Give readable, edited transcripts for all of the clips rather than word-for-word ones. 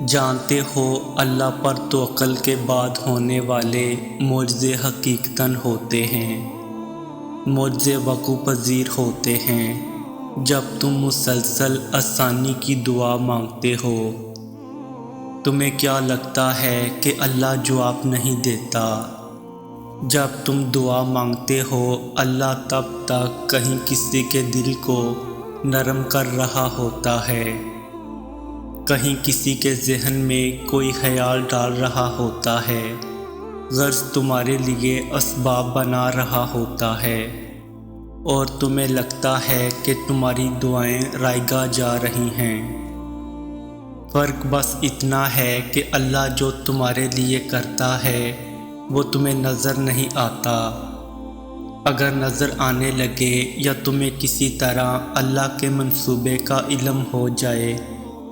جانتے ہو اللہ پر توکل کے بعد ہونے والے معجزے حقیقتاً ہوتے ہیں، معجزے وقوع پذیر ہوتے ہیں جب تم مسلسل آسانی کی دعا مانگتے ہو۔ تمہیں کیا لگتا ہے کہ اللہ جواب نہیں دیتا؟ جب تم دعا مانگتے ہو اللہ تب تک کہیں کسی کے دل کو نرم کر رہا ہوتا ہے، کہیں کسی کے ذہن میں کوئی خیال ڈال رہا ہوتا ہے، غرض تمہارے لیے اسباب بنا رہا ہوتا ہے، اور تمہیں لگتا ہے کہ تمہاری دعائیں رائگاں جا رہی ہیں۔ فرق بس اتنا ہے کہ اللہ جو تمہارے لیے کرتا ہے وہ تمہیں نظر نہیں آتا۔ اگر نظر آنے لگے یا تمہیں کسی طرح اللہ کے منصوبے کا علم ہو جائے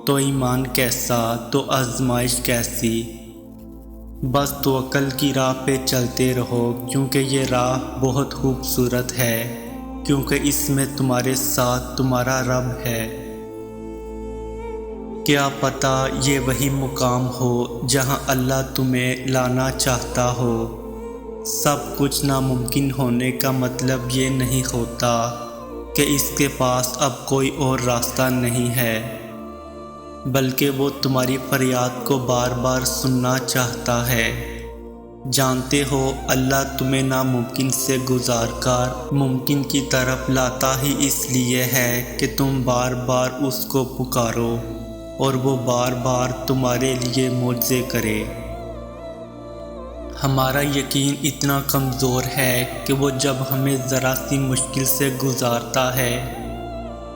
تو ایمان کیسا، تو آزمائش کیسی۔ بس توکل کی راہ پہ چلتے رہو، کیونکہ یہ راہ بہت خوبصورت ہے، کیونکہ اس میں تمہارے ساتھ تمہارا رب ہے۔ کیا پتہ یہ وہی مقام ہو جہاں اللہ تمہیں لانا چاہتا ہو۔ سب کچھ ناممکن ہونے کا مطلب یہ نہیں ہوتا کہ اس کے پاس اب کوئی اور راستہ نہیں ہے، بلکہ وہ تمہاری فریاد کو بار بار سننا چاہتا ہے۔ جانتے ہو اللہ تمہیں ناممکن سے گزار کر ممکن کی طرف لاتا ہی اس لیے ہے کہ تم بار بار اس کو پکارو اور وہ بار بار تمہارے لیے معجزے کرے۔ ہمارا یقین اتنا کمزور ہے کہ وہ جب ہمیں ذرا سی مشکل سے گزارتا ہے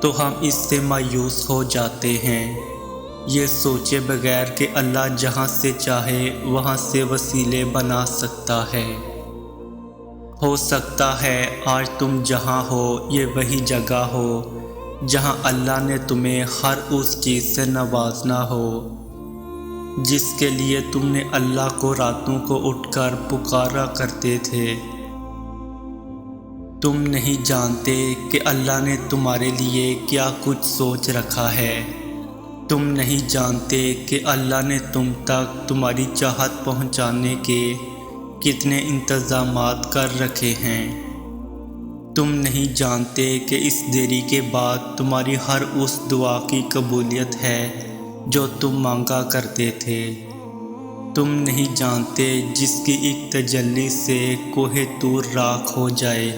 تو ہم اس سے مایوس ہو جاتے ہیں، یہ سوچے بغیر کہ اللہ جہاں سے چاہے وہاں سے وسیلے بنا سکتا ہے۔ ہو سکتا ہے آج تم جہاں ہو یہ وہی جگہ ہو جہاں اللہ نے تمہیں ہر اس چیز سے نوازنا ہو جس کے لیے تم نے اللہ کو راتوں کو اٹھ کر پکارا کرتے تھے۔ تم نہیں جانتے کہ اللہ نے تمہارے لیے کیا کچھ سوچ رکھا ہے، تم نہیں جانتے کہ اللہ نے تم تک تمہاری چاہت پہنچانے کے کتنے انتظامات کر رکھے ہیں۔ تم نہیں جانتے کہ اس دیری کے بعد تمہاری ہر اس دعا کی قبولیت ہے جو تم مانگا کرتے تھے۔ تم نہیں جانتے جس کی ایک تجلی سے کوہ طور راکھ ہو جائے،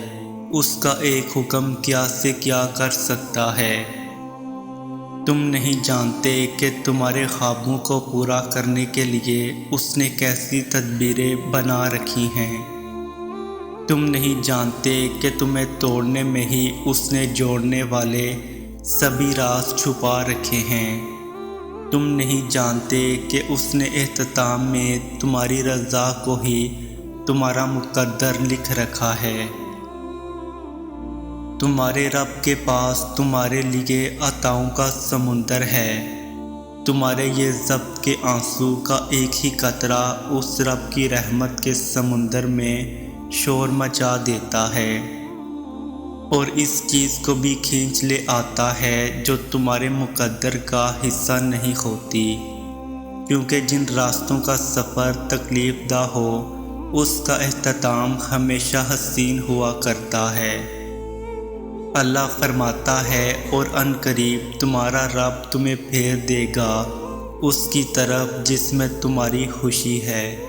اس کا ایک حکم کیا سے کیا کر سکتا ہے۔ تم نہیں جانتے کہ تمہارے خوابوں کو پورا کرنے کے لیے اس نے کیسی تدبیریں بنا رکھی ہیں۔ تم نہیں جانتے کہ تمہیں توڑنے میں ہی اس نے جوڑنے والے سبھی راز چھپا رکھے ہیں۔ تم نہیں جانتے کہ اس نے اختتام میں تمہاری رضا کو ہی تمہارا مقدر لکھ رکھا ہے۔ تمہارے رب کے پاس تمہارے لیے عطاؤں کا سمندر ہے، تمہارے یہ ضبط کے آنسو کا ایک ہی قطرہ اس رب کی رحمت کے سمندر میں شور مچا دیتا ہے، اور اس چیز کو بھی کھینچ لے آتا ہے جو تمہارے مقدر کا حصہ نہیں ہوتی، کیونکہ جن راستوں کا سفر تکلیف دہ ہو اس کا اختتام ہمیشہ حسین ہوا کرتا ہے۔ اللہ فرماتا ہے اور عن قریب تمہارا رب تمہیں پھیر دے گا اس کی طرف جس میں تمہاری خوشی ہے۔